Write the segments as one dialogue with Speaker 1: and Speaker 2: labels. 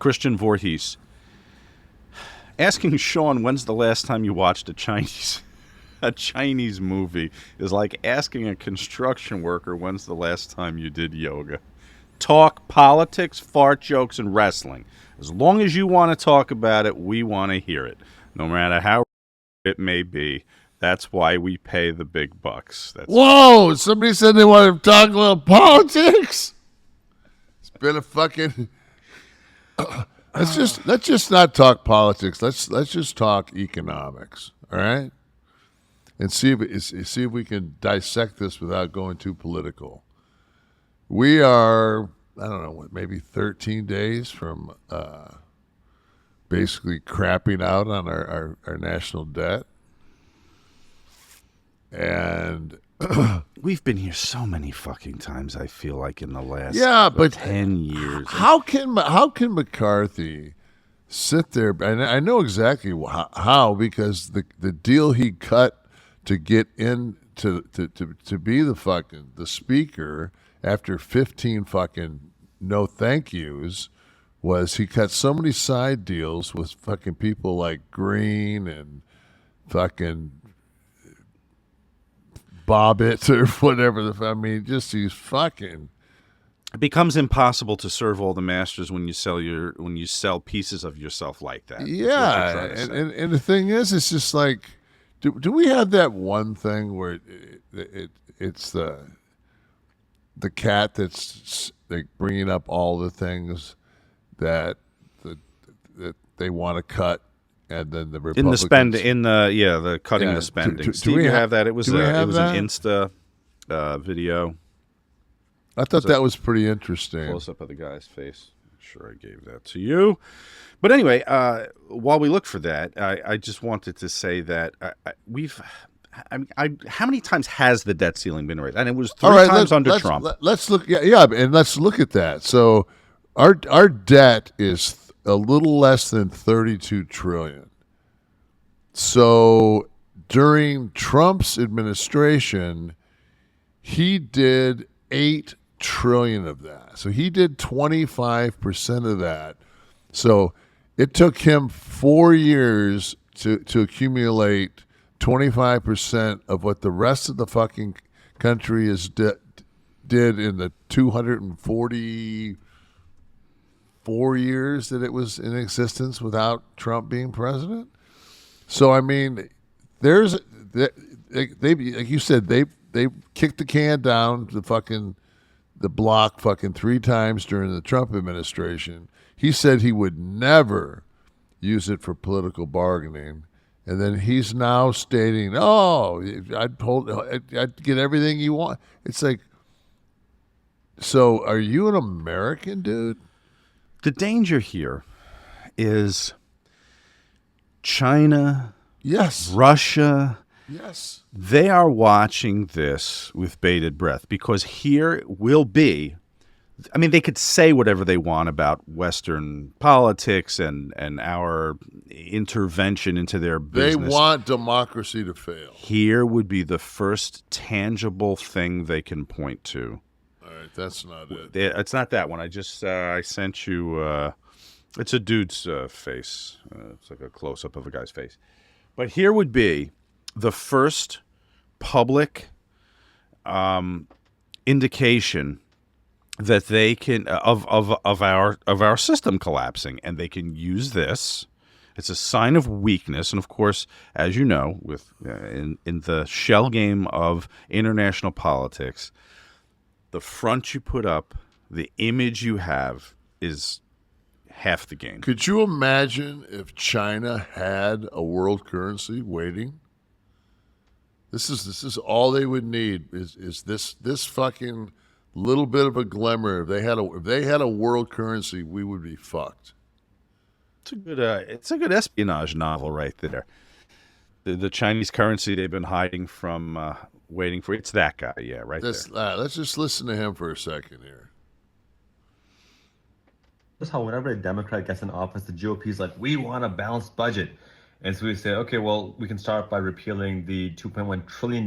Speaker 1: Christian Voorhees. Asking Sean when's the last time you watched a Chinese movie is like asking a construction worker when's the last time you did yoga. Talk politics, fart jokes, and wrestling. As long as you want to talk about it, we want to hear it. No matter how it may be. That's why we pay the big bucks.
Speaker 2: Whoa! Somebody said they wanted to talk a little politics. It's been a fucking. Let's just not talk politics. Let's just talk economics. All right, and see if we can dissect this without going too political. We are, I don't know, maybe 13 days from basically crapping out on our national debt. And
Speaker 1: we've been here so many fucking times, I feel like, in the last 10 years.
Speaker 2: How can McCarthy sit there? And I know exactly how, because the deal he cut to get in to be the speaker after 15 fucking no thank yous was he cut so many side deals with fucking people like Green and fucking Bobbitt or whatever. I mean, just these fucking.
Speaker 1: It becomes impossible to serve all the masters when you sell pieces of yourself like that.
Speaker 2: Yeah, and the thing is, it's just like, do we have that one thing where it's the cat that's like bringing up all the things that they want to cut. And then the Republicans
Speaker 1: the cutting the spending. Do we have that? It was an Insta video.
Speaker 2: I thought that was pretty interesting.
Speaker 1: Close up of the guy's face. I'm sure I gave that to you. But anyway, while we look for that, I just wanted to say that how many times has the debt ceiling been raised? And it was three times under Trump.
Speaker 2: Let's look. Yeah, and let's look at that. So our debt is a little less than 32 trillion. So during Trump's administration, he did 8 trillion of that. So he did 25% of that. So it took him 4 years to accumulate 25% of what the rest of the fucking country did in the 240 4 years that it was in existence without Trump being president. So I mean, they like you said, they kicked the can down the block 3 times during the Trump administration. He said he would never use it for political bargaining, and then he's now stating, "Oh, I'd get everything you want." It's like, so are you an American, dude?
Speaker 1: The danger here is China,
Speaker 2: yes,
Speaker 1: Russia,
Speaker 2: yes.
Speaker 1: They are watching this with bated breath because here will be, I mean, they could say whatever they want about Western politics and our intervention into their business.
Speaker 2: They want democracy to fail.
Speaker 1: Here would be the first tangible thing they can point to.
Speaker 2: That's not it.
Speaker 1: It's not that one. I sent you. It's a dude's face. It's like a close up of a guy's face. But here would be the first public indication that they can of our system collapsing, and they can use this. It's a sign of weakness, and of course, as you know, with in the shell game of international politics. The front you put up, the image you have is half the game.
Speaker 2: Could you imagine if China had a world currency waiting? This is all they would need is this fucking little bit of a glimmer. If they had a world currency, we would be fucked.
Speaker 1: It's a good espionage novel right there. The Chinese currency they've been hiding from. Waiting for it's that guy, yeah, right there.
Speaker 2: Let's just listen to him for a second here.
Speaker 3: That's how whenever a Democrat gets in office, the GOP is like, we want a balanced budget. And so we say, okay, well, we can start by repealing the $2.1 trillion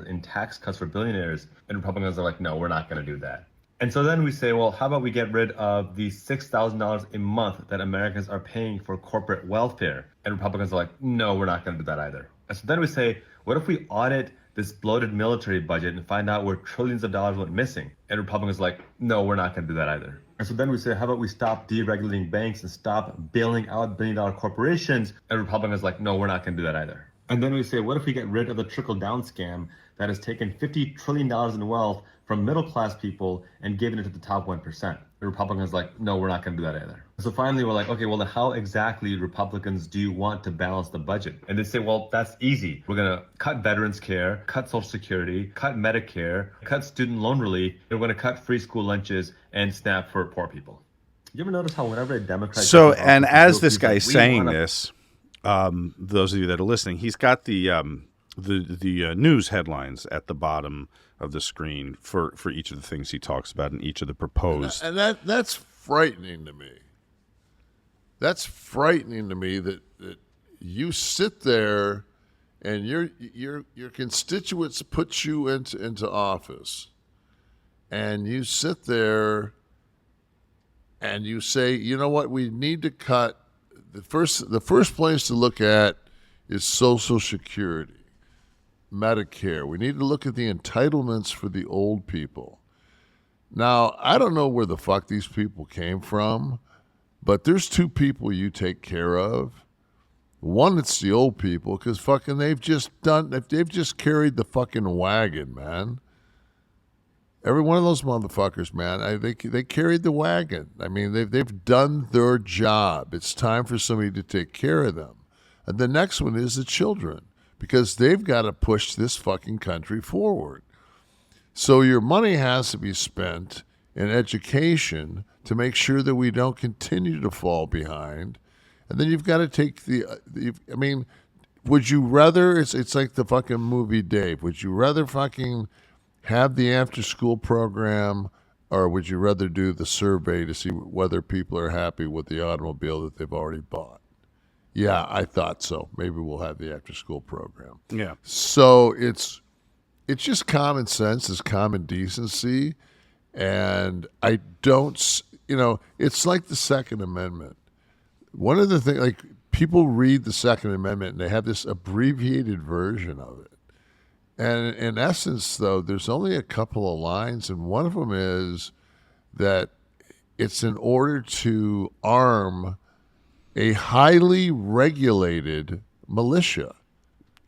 Speaker 3: in tax cuts for billionaires. And Republicans are like, no, we're not going to do that. And so then we say, well, how about we get rid of the $6,000 a month that Americans are paying for corporate welfare? And Republicans are like, no, we're not going to do that either. And so then we say, what if we audit this bloated military budget and find out where trillions of dollars went missing? And Republicans are like, no, we're not going to do that either. And so then we say, how about we stop deregulating banks and stop bailing out billion-dollar corporations? And Republicans are like, no, we're not going to do that either. And then we say, what if we get rid of the trickle-down scam that has taken $50 trillion in wealth from middle-class people and given it to the top 1%? The Republicans are like, no, we're not going to do that either. So finally, we're like, okay, well, then how exactly Republicans do you want to balance the budget? And they say, well, that's easy. We're going to cut veterans care, cut Social Security, cut Medicare, cut student loan relief. And we're going to cut free school lunches and SNAP for poor people. You ever notice how whenever a Democrat...
Speaker 1: So, and as this guy's saying this, those of you that are listening, he's got the news headlines at the bottom of the screen for each of the things he talks about and each of the proposed.
Speaker 2: And that's frightening to me. That's frightening to me that you sit there and your constituents put you into office, and you sit there and you say, you know what, we need to cut. The first place to look at is Social Security, Medicare. We need to look at the entitlements for the old people. Now, I don't know where the fuck these people came from, but there's two people you take care of. One, it's the old people, because fucking they've just carried the fucking wagon, man. Every one of those motherfuckers, man, they carried the wagon. I mean, they've done their job. It's time for somebody to take care of them. And the next one is the children, because they've got to push this fucking country forward. So your money has to be spent in education to make sure that we don't continue to fall behind. And then you've got to take would you rather, it's like the fucking movie Dave, would you rather fucking have the after-school program, or would you rather do the survey to see whether people are happy with the automobile that they've already bought? Yeah, I thought so. Maybe we'll have the after-school program.
Speaker 1: Yeah.
Speaker 2: So it's just common sense, it's common decency, and I don't, it's like the Second Amendment. One of the things, like, people read the Second Amendment and they have this abbreviated version of it. And in essence, though, there's only a couple of lines, and one of them is that it's in order to arm a highly regulated militia.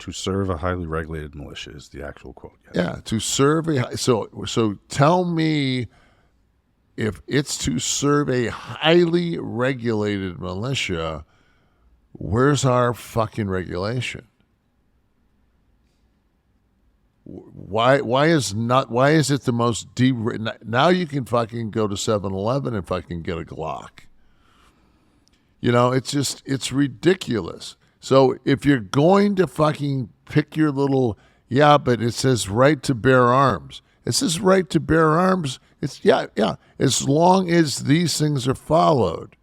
Speaker 1: To serve a highly regulated militia is the actual quote. Yes.
Speaker 2: Yeah, to serve so tell me, if it's to serve a highly regulated militia, where's our fucking regulation? Why is it the most now you can fucking go to 7-Eleven and fucking get a Glock. It's ridiculous. So if you're going to fucking pick your little, but it says right to bear arms. It says right to bear arms. It's as long as these things are followed.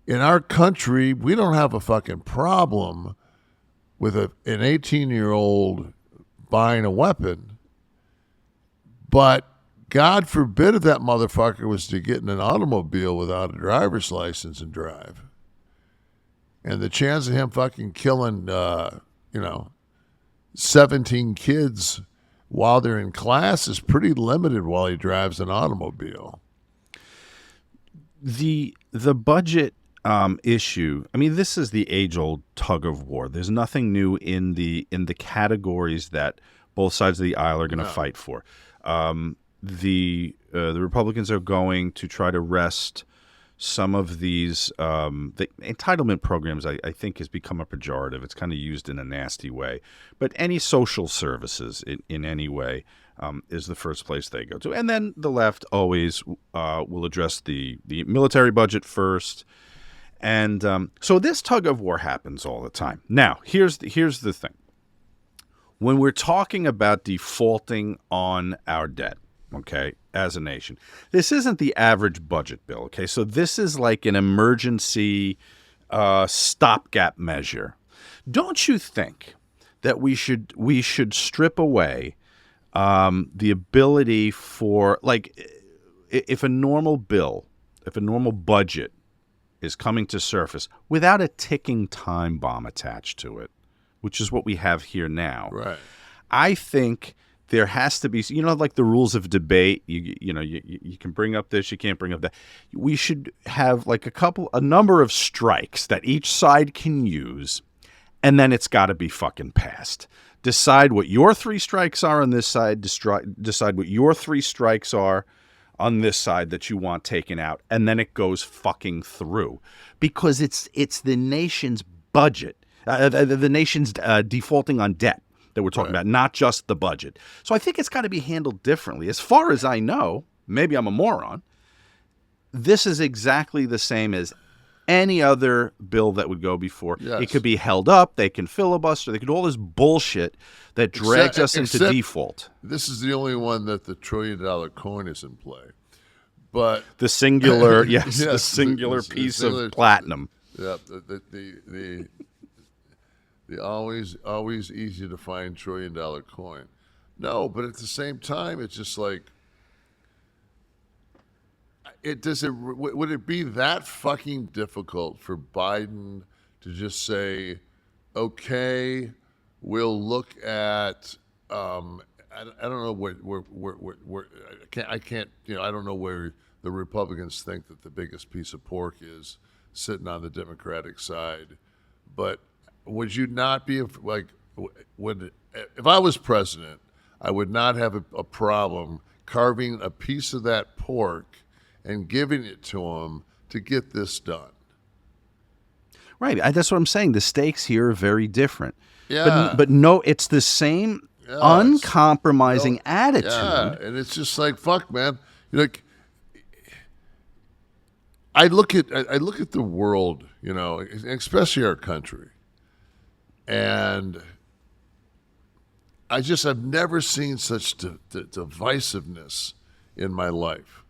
Speaker 2: In our country, we don't have a fucking problem with an 18-year-old buying a weapon, but God forbid if that motherfucker was to get in an automobile without a driver's license and drive. And the chance of him fucking killing, 17 kids while they're in class is pretty limited while he drives an automobile.
Speaker 1: The budget issue, I mean, this is the age-old tug of war. There's nothing new in the categories that both sides of the aisle are going to fight for. The Republicans are going to try to wrest some of these the entitlement programs. I think has become a pejorative. It's kind of used in a nasty way. But any social services in any way is the first place they go to. And then the left always will address the military budget first. And so this tug of war happens all the time. Now, here's the thing. When we're talking about defaulting on our debt, okay, as a nation, this isn't the average budget bill, okay? So this is like an emergency stopgap measure. Don't you think that we should strip away the ability for, like, if a normal bill, if a normal budget is coming to surface without a ticking time bomb attached to it, which is what we have here now,
Speaker 2: Right.
Speaker 1: I think there has to be, like the rules of debate. You can bring up this, you can't bring up that. We should have like a number of strikes that each side can use, and then it's got to be fucking passed. Decide what your 3 strikes are on this side. Decide what your 3 strikes are on this side that you want taken out, and then it goes fucking through, because it's the nation's budget, the nation's defaulting on debt that we're talking about, not just the budget. So I think it's got to be handled differently. As far as I know, maybe I'm a moron, this is exactly the same as any other bill that would go before.
Speaker 2: Yes.
Speaker 1: It could be held up, they can filibuster, they could do all this bullshit that drags us into default.
Speaker 2: This is the only one that the $1 trillion coin is in play. But
Speaker 1: The singular,
Speaker 2: Yes,
Speaker 1: the singular
Speaker 2: the
Speaker 1: piece
Speaker 2: singular-
Speaker 1: of platinum.
Speaker 2: yeah, the always easy to find $1 trillion coin. No, but at the same time, it's just like, would it be that fucking difficult for Biden to just say, okay, we'll look at I don't know where I can't I don't know where the Republicans think that the biggest piece of pork is sitting on the Democratic side, but would you not be like, if I was president, I would not have a problem carving a piece of that pork and giving it to them to get this done.
Speaker 1: Right. That's what I'm saying. The stakes here are very different.
Speaker 2: Yeah.
Speaker 1: But no, it's the same uncompromising attitude.
Speaker 2: Yeah, and it's just like, fuck, man. Like, I look at the world, especially our country, and I've never seen such divisiveness in my life.